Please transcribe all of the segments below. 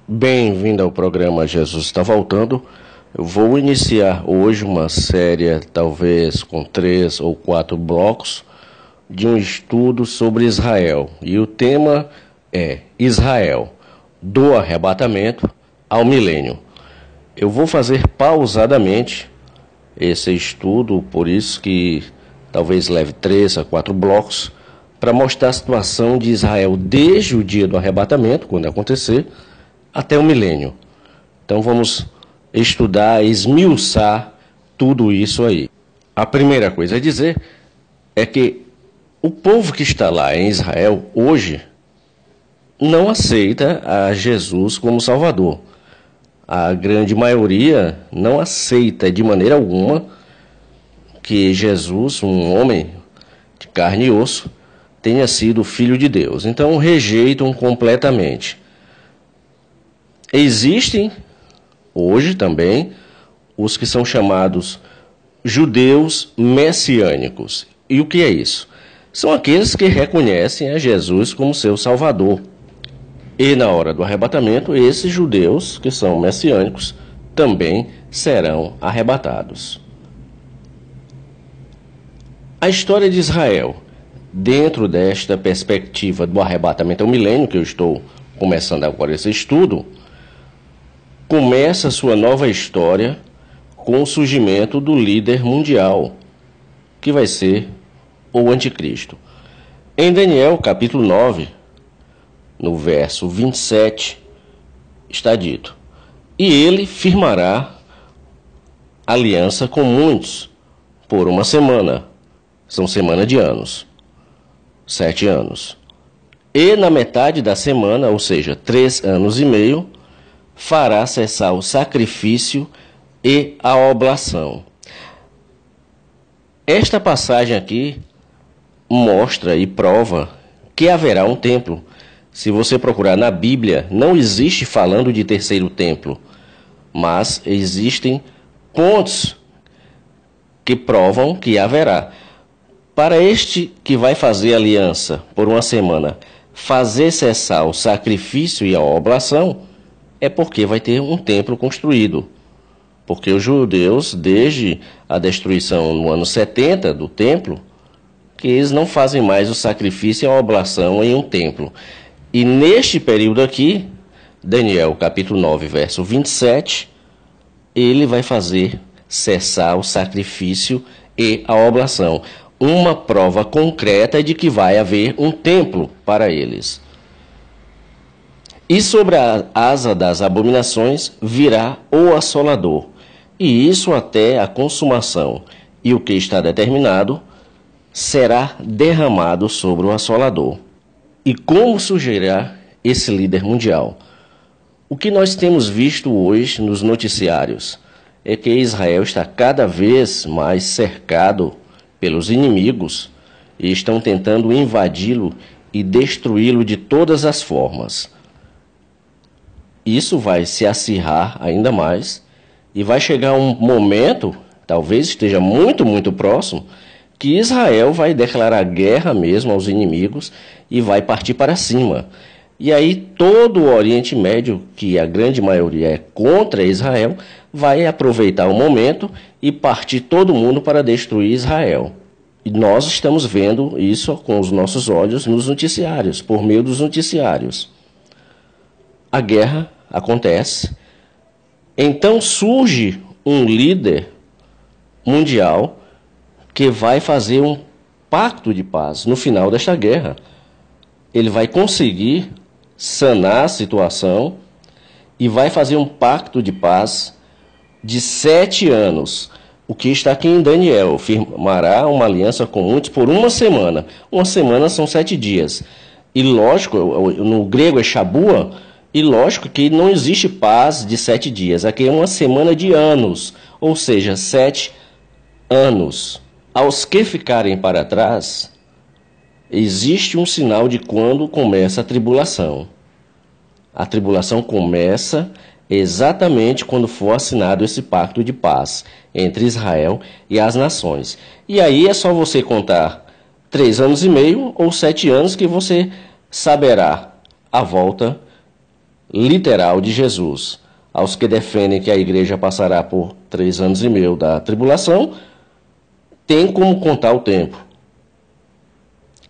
Bem-vindo ao programa Jesus está Voltando. Eu vou iniciar hoje uma série, talvez com 3 ou 4 blocos, de um estudo sobre Israel. E o tema é Israel, do arrebatamento ao milênio. Eu vou fazer pausadamente esse estudo, por isso que talvez leve 3 a 4 blocos, para mostrar a situação de Israel desde o dia do arrebatamento, quando acontecer, até o milênio. Então vamos estudar, esmiuçar tudo isso aí. A primeira coisa a dizer é que o povo que está lá em Israel hoje não aceita a Jesus como Salvador. A grande maioria não aceita de maneira alguma que Jesus, um homem de carne e osso, tenha sido filho de Deus. Então rejeitam completamente. Existem hoje também os que são chamados judeus messiânicos. E o que é isso? São aqueles que reconhecem a Jesus como seu Salvador. E na hora do arrebatamento, esses judeus que são messiânicos também serão arrebatados. A história de Israel, dentro desta perspectiva do arrebatamento ao milênio, que eu estou começando agora esse estudo, começa sua nova história com o surgimento do líder mundial, que vai ser o Anticristo. Em Daniel, capítulo 9, no verso 27, está dito: e ele firmará aliança com muitos por uma semana. São semana de anos, 7 anos. E na metade da semana, ou seja, 3 anos e meio, fará cessar o sacrifício e a oblação. Esta passagem aqui mostra e prova que haverá um templo. Se você procurar na Bíblia, não existe falando de terceiro templo, mas existem pontos que provam que haverá. Para este que vai fazer aliança por uma semana, fazer cessar o sacrifício e a oblação, é porque vai ter um templo construído. Porque os judeus, desde a destruição no ano 70 do templo, que eles não fazem mais o sacrifício e a oblação em um templo. E neste período aqui, Daniel capítulo 9, verso 27, ele vai fazer cessar o sacrifício e a oblação. Uma prova concreta de que vai haver um templo para eles. E sobre a asa das abominações virá o assolador, e isso até a consumação, e o que está determinado será derramado sobre o assolador. E como surgirá esse líder mundial? O que nós temos visto hoje nos noticiários é que Israel está cada vez mais cercado pelos inimigos e estão tentando invadi-lo e destruí-lo de todas as formas. Isso vai se acirrar ainda mais e vai chegar um momento, talvez esteja muito, muito próximo, que Israel vai declarar guerra mesmo aos inimigos e vai partir para cima. E aí todo o Oriente Médio, que a grande maioria é contra Israel, vai aproveitar o momento e partir todo mundo para destruir Israel. E nós estamos vendo isso com os nossos olhos nos noticiários, por meio dos noticiários. A guerra acontece, então surge um líder mundial que vai fazer um pacto de paz no final desta guerra. Ele vai conseguir sanar a situação e vai fazer um pacto de paz de 7 anos. O que está aqui em Daniel: firmará uma aliança com muitos por uma semana. Uma semana são 7 dias. E lógico, no grego é Shabua, e lógico que não existe paz de 7 dias. Aqui é uma semana de anos, ou seja, 7 anos. Aos que ficarem para trás, existe um sinal de quando começa a tribulação. A tribulação começa exatamente quando for assinado esse pacto de paz entre Israel e as nações. E aí é só você contar 3 anos e meio ou 7 anos que você saberá a volta literal de Jesus. Aos que defendem que a igreja passará por 3 anos e meio da tribulação, tem como contar o tempo.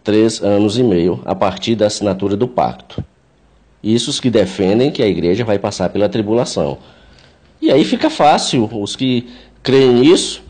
3 anos e meio a partir da assinatura do pacto. Isso os que defendem que a igreja vai passar pela tribulação. E aí fica fácil, os que creem nisso,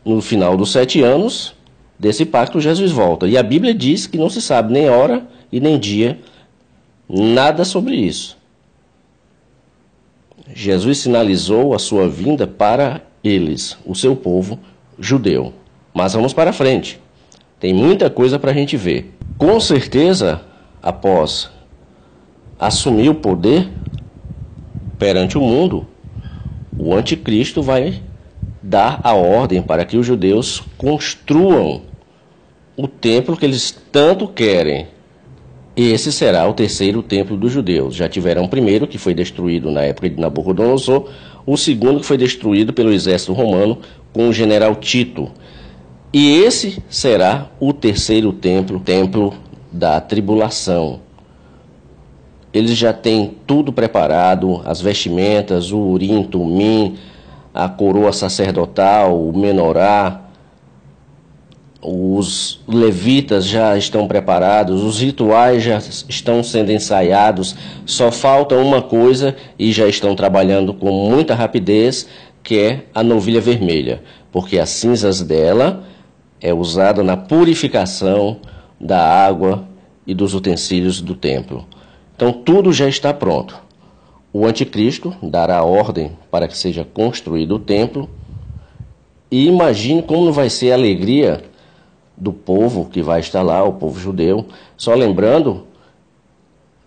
no final dos 7 anos desse pacto, Jesus volta. E a Bíblia diz que não se sabe nem hora e nem dia, nada sobre isso. Jesus sinalizou a sua vinda para eles, o seu povo judeu. Mas vamos para frente. Tem muita coisa para a gente ver. Com certeza, após assumir o poder perante o mundo, o anticristo vai dar a ordem para que os judeus construam o templo que eles tanto querem. Esse será o terceiro templo dos judeus. Já tiveram o primeiro, que foi destruído na época de Nabucodonosor, o segundo, que foi destruído pelo exército romano com o general Tito. E esse será o terceiro templo, templo da tribulação. Eles já têm tudo preparado, as vestimentas, o urim, tumim, a coroa sacerdotal, o menorá. Os levitas já estão preparados, os rituais já estão sendo ensaiados, só falta uma coisa e já estão trabalhando com muita rapidez, que é a novilha vermelha, porque as cinzas dela é usada na purificação da água e dos utensílios do templo. Então tudo já está pronto. O anticristo dará ordem para que seja construído o templo, e imagine como vai ser a alegria do povo que vai estar lá, o povo judeu. Só lembrando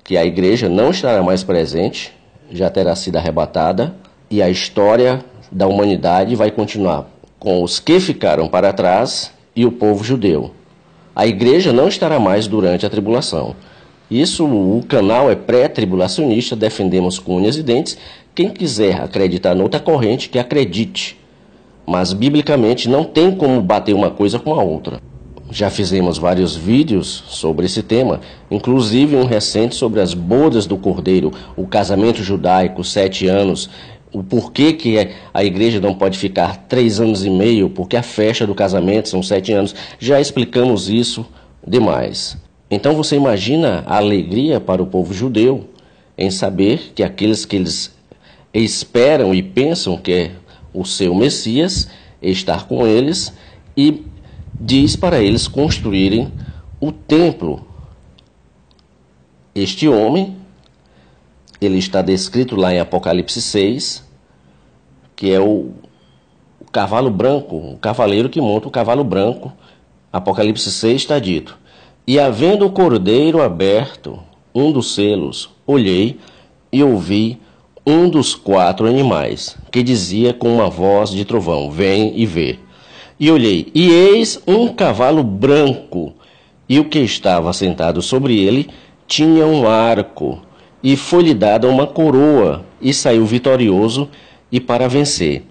que a igreja não estará mais presente, já terá sido arrebatada, e a história da humanidade vai continuar com os que ficaram para trás e o povo judeu. A igreja não estará mais durante a tribulação. Isso, o canal é pré-tribulacionista, defendemos com unhas e dentes. Quem quiser acreditar noutra corrente, que acredite. Mas, biblicamente, não tem como bater uma coisa com a outra. Já fizemos vários vídeos sobre esse tema, inclusive um recente sobre as bodas do Cordeiro, o casamento judaico, 7 anos, o porquê que a igreja não pode ficar 3 anos e meio, porque a festa do casamento são 7 anos. Já explicamos isso demais. Então você imagina a alegria para o povo judeu em saber que aqueles que eles esperam e pensam que é o seu Messias estar com eles, e diz para eles construírem o templo. Este homem, ele está descrito lá em Apocalipse 6, que é o cavalo branco, o cavaleiro que monta o cavalo branco. Apocalipse 6 está dito: e havendo o cordeiro aberto, um dos selos, olhei e ouvi um dos 4 animais, que dizia com uma voz de trovão: vem e vê. E olhei, e eis um cavalo branco, e o que estava sentado sobre ele tinha um arco, e foi-lhe dada uma coroa, e saiu vitorioso e para vencer.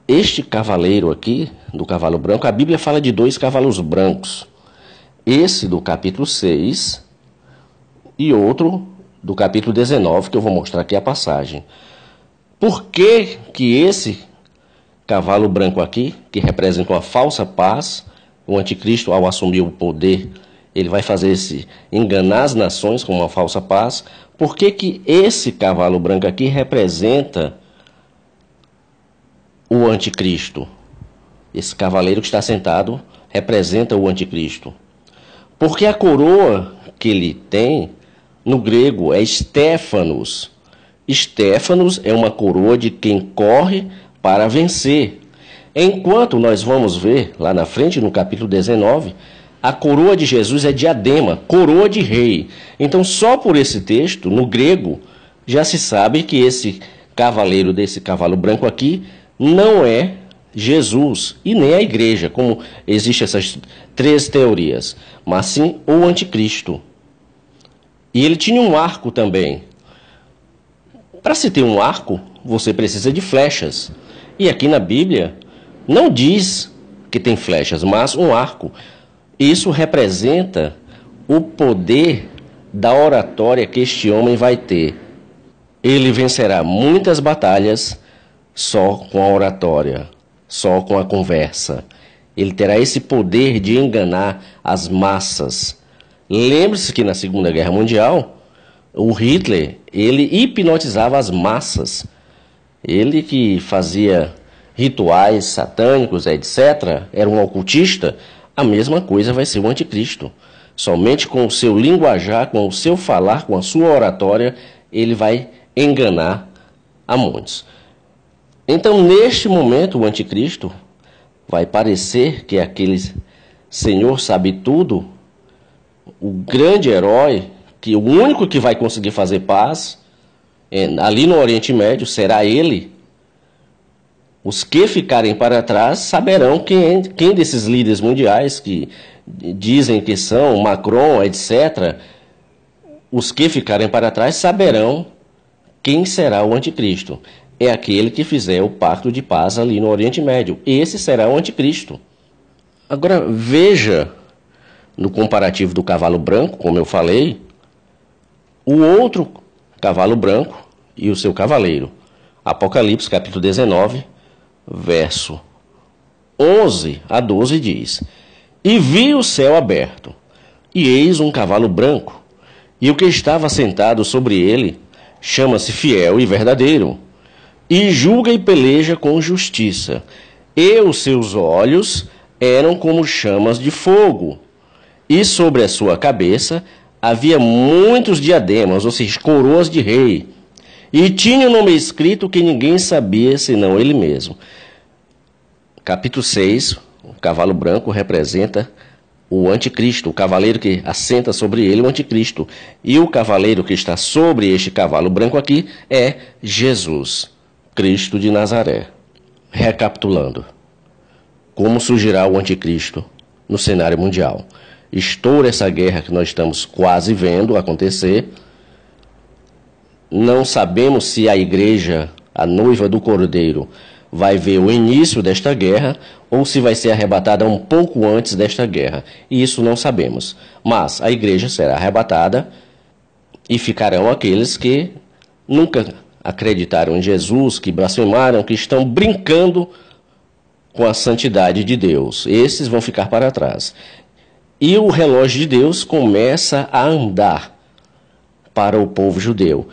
Este cavaleiro aqui, do cavalo branco, a Bíblia fala de 2 cavalos brancos. Esse do capítulo 6 e outro do capítulo 19, que eu vou mostrar aqui a passagem. Por que que esse cavalo branco aqui, que representa uma falsa paz, o anticristo, ao assumir o poder, ele vai fazer enganar as nações com uma falsa paz? Por que que esse cavalo branco aqui representa o anticristo? Esse cavaleiro que está sentado representa o anticristo. Porque a coroa que ele tem, no grego, é Stéfanos. Stéfanos é uma coroa de quem corre para vencer. Enquanto nós vamos ver lá na frente, no capítulo 19, a coroa de Jesus é diadema, coroa de rei. Então, só por esse texto, no grego, já se sabe que esse cavaleiro desse cavalo branco aqui não é Jesus e nem a igreja, como existem essas 3 teorias, mas sim o anticristo. E ele tinha um arco também. Para se ter um arco, você precisa de flechas. E aqui na Bíblia não diz que tem flechas, mas um arco. Isso representa o poder da oratória que este homem vai ter. Ele vencerá muitas batalhas só com a oratória, só com a conversa. Ele terá esse poder de enganar as massas. Lembre-se que na Segunda Guerra Mundial, o Hitler, ele hipnotizava as massas. Ele que fazia rituais satânicos, etc., era um ocultista. A mesma coisa vai ser o anticristo. Somente com o seu linguajar, com o seu falar, com a sua oratória, ele vai enganar a muitos. Então, neste momento, o anticristo vai parecer que aquele Senhor sabe tudo, o grande herói, que o único que vai conseguir fazer paz ali no Oriente Médio será ele. Os que ficarem para trás saberão quem desses líderes mundiais que dizem que são Macron, etc. Os que ficarem para trás saberão quem será o anticristo. É aquele que fizer o pacto de paz ali no Oriente Médio. Esse será o anticristo. Agora veja, no comparativo do cavalo branco, como eu falei, o outro cavalo branco e o seu cavaleiro. Apocalipse capítulo 19, verso 11 a 12 diz: E vi o céu aberto, e eis um cavalo branco, e o que estava sentado sobre ele chama-se Fiel e Verdadeiro, e julga e peleja com justiça, e os seus olhos eram como chamas de fogo, e sobre a sua cabeça havia muitos diademas, ou seja, coroas de rei, e tinha o nome escrito que ninguém sabia senão ele mesmo. Capítulo 6, o cavalo branco representa o anticristo, o cavaleiro que assenta sobre ele, o anticristo. E o cavaleiro que está sobre este cavalo branco aqui é Jesus, Cristo de Nazaré. Recapitulando, como surgirá o anticristo no cenário mundial? Estoura essa guerra que nós estamos quase vendo acontecer. Não sabemos se a igreja, a noiva do Cordeiro, vai ver o início desta guerra ou se vai ser arrebatada um pouco antes desta guerra. Isso não sabemos. Mas a igreja será arrebatada e ficarão aqueles que nunca acreditaram em Jesus, que blasfemaram, que estão brincando com a santidade de Deus. Esses vão ficar para trás. E o relógio de Deus começa a andar para o povo judeu,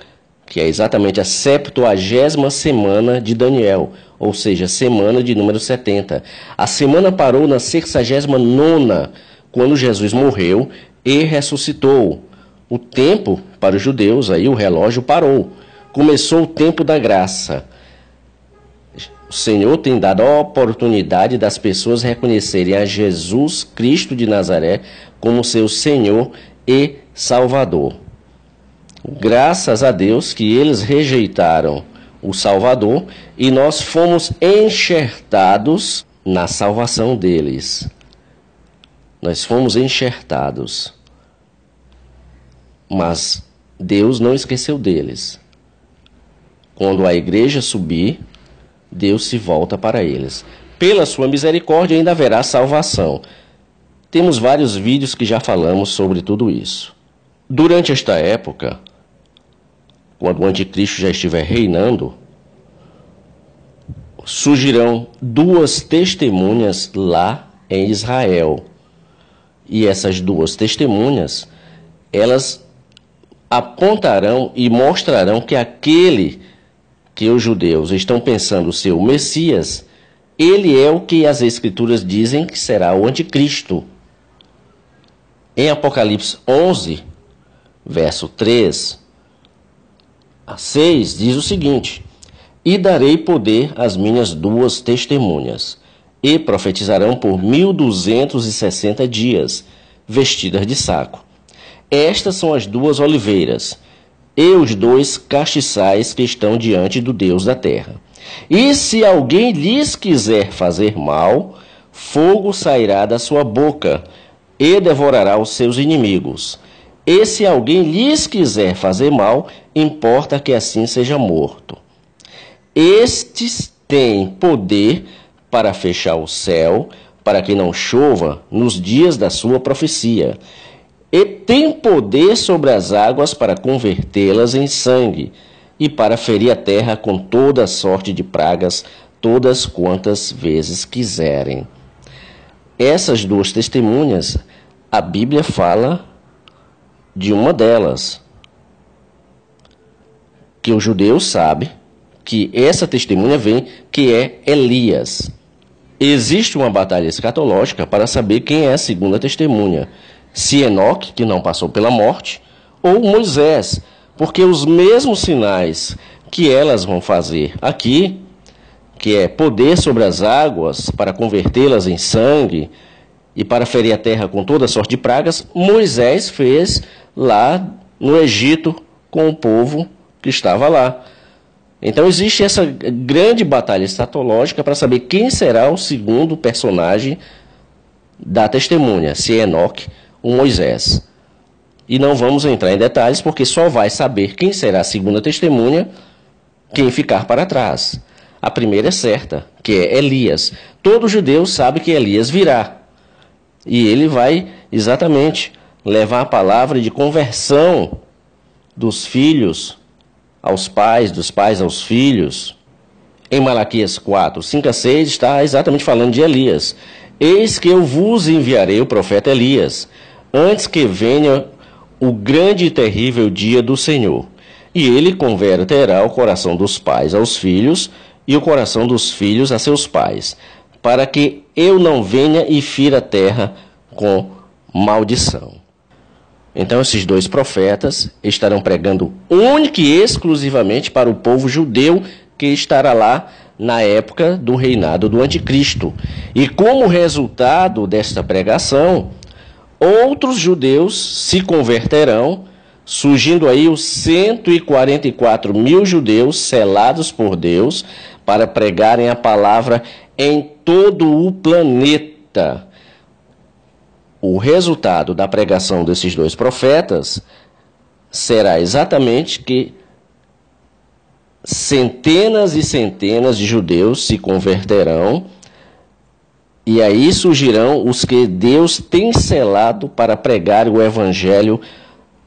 que é exatamente a 70ª semana de Daniel, ou seja, semana de número 70. A semana parou na 69ª, quando Jesus morreu e ressuscitou. O tempo para os judeus, aí o relógio parou. Começou o tempo da graça. O Senhor tem dado a oportunidade das pessoas reconhecerem a Jesus Cristo de Nazaré como seu Senhor e Salvador. Graças a Deus que eles rejeitaram o Salvador e nós fomos enxertados na salvação deles. Nós fomos enxertados. Mas Deus não esqueceu deles. Quando a igreja subir, Deus se volta para eles. Pela sua misericórdia ainda haverá salvação. Temos vários vídeos que já falamos sobre tudo isso. Durante esta época, quando o anticristo já estiver reinando, surgirão 2 testemunhas lá em Israel. E essas 2 testemunhas, elas apontarão e mostrarão que aquele que os judeus estão pensando ser o Messias, ele é o que as Escrituras dizem que será o anticristo. Em Apocalipse 11, verso 3 a 6, diz o seguinte: E darei poder às minhas 2 testemunhas, e profetizarão por 1260 dias, vestidas de saco. Estas são as 2 oliveiras, e os 2 castiçais que estão diante do Deus da terra. E se alguém lhes quiser fazer mal, fogo sairá da sua boca, e devorará os seus inimigos. E se alguém lhes quiser fazer mal, importa que assim seja morto. Estes têm poder para fechar o céu, para que não chova nos dias da sua profecia, e tem poder sobre as águas para convertê-las em sangue e para ferir a terra com toda sorte de pragas, todas quantas vezes quiserem. Essas duas testemunhas, a Bíblia fala de uma delas, que o judeu sabe que essa testemunha vem, que é Elias. Existe uma batalha escatológica para saber quem é a segunda testemunha, se Enoque, que não passou pela morte, ou Moisés, porque os mesmos sinais que elas vão fazer aqui, que é poder sobre as águas para convertê-las em sangue e para ferir a terra com toda sorte de pragas, Moisés fez lá no Egito com o povo que estava lá. Então existe essa grande batalha escatológica para saber quem será o segundo personagem da testemunha, se é Enoque ou Moisés. E não vamos entrar em detalhes, porque só vai saber quem será a segunda testemunha quem ficar para trás. A primeira é certa, que é Elias. Todo judeu sabe que Elias virá. E ele vai exatamente levar a palavra de conversão dos filhos aos pais, dos pais aos filhos. Em Malaquias 4, 5 a 6 está exatamente falando de Elias. Eis que eu vos enviarei o profeta Elias, antes que venha o grande e terrível dia do Senhor. E ele converterá o coração dos pais aos filhos e o coração dos filhos a seus pais, para que eu não venha e fira a terra com maldição. Então esses dois profetas estarão pregando única e exclusivamente para o povo judeu que estará lá na época do reinado do anticristo. E como resultado desta pregação, outros judeus se converterão, surgindo aí os 144 mil judeus selados por Deus para pregarem a palavra em todo o planeta. O resultado da pregação desses dois profetas será exatamente que centenas e centenas de judeus se converterão, e aí surgirão os que Deus tem selado para pregar o evangelho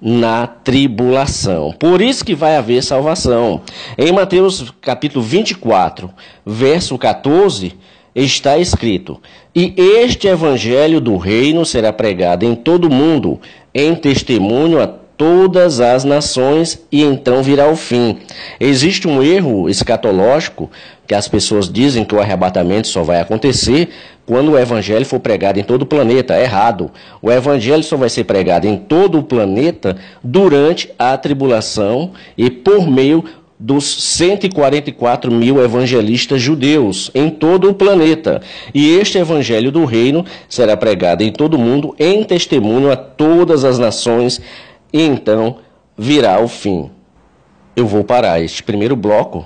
na tribulação. Por isso que vai haver salvação. Em Mateus capítulo 24, verso 14, está escrito: e este evangelho do reino será pregado em todo o mundo, em testemunho a todas as nações, e então virá o fim. Existe um erro escatológico, que as pessoas dizem que o arrebatamento só vai acontecer quando o evangelho for pregado em todo o planeta. É errado. O evangelho só vai ser pregado em todo o planeta durante a tribulação e por meio dos 144 mil evangelistas judeus em todo o planeta. E este evangelho do reino será pregado em todo o mundo em testemunho a todas as nações, e então virá o fim. Eu vou parar este primeiro bloco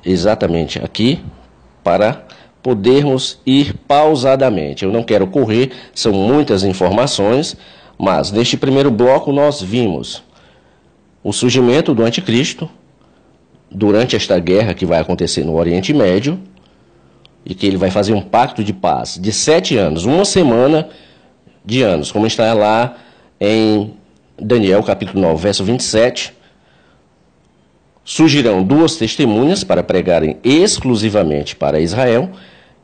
exatamente aqui para podermos ir pausadamente. Eu não quero correr, são muitas informações, mas neste primeiro bloco nós vimos o surgimento do anticristo durante esta guerra que vai acontecer no Oriente Médio, e que ele vai fazer um pacto de paz de 7 anos, uma semana de anos, como está lá em Daniel capítulo 9, verso 27. Surgirão duas testemunhas para pregarem exclusivamente para Israel,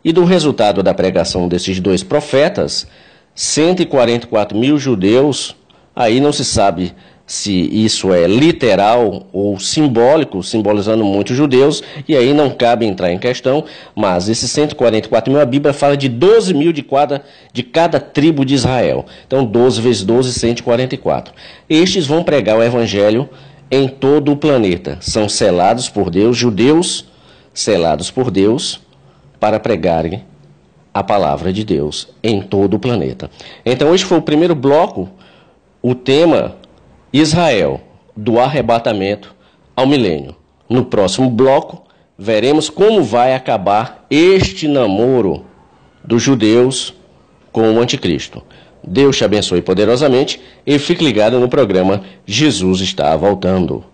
e do resultado da pregação desses dois profetas, 144 mil judeus, aí não se sabe se isso é literal ou simbólico, simbolizando muitos judeus, e aí não cabe entrar em questão, mas esses 144 mil, a Bíblia fala de 12 mil de cada tribo de Israel. Então 12 vezes 12, 144. Estes vão pregar o evangelho em todo o planeta. São selados por Deus, judeus selados por Deus, para pregarem a palavra de Deus em todo o planeta. Então este foi o primeiro bloco, o tema Israel, do arrebatamento ao milênio. No próximo bloco, veremos como vai acabar este namoro dos judeus com o anticristo. Deus te abençoe poderosamente e fique ligado no programa Jesus está voltando.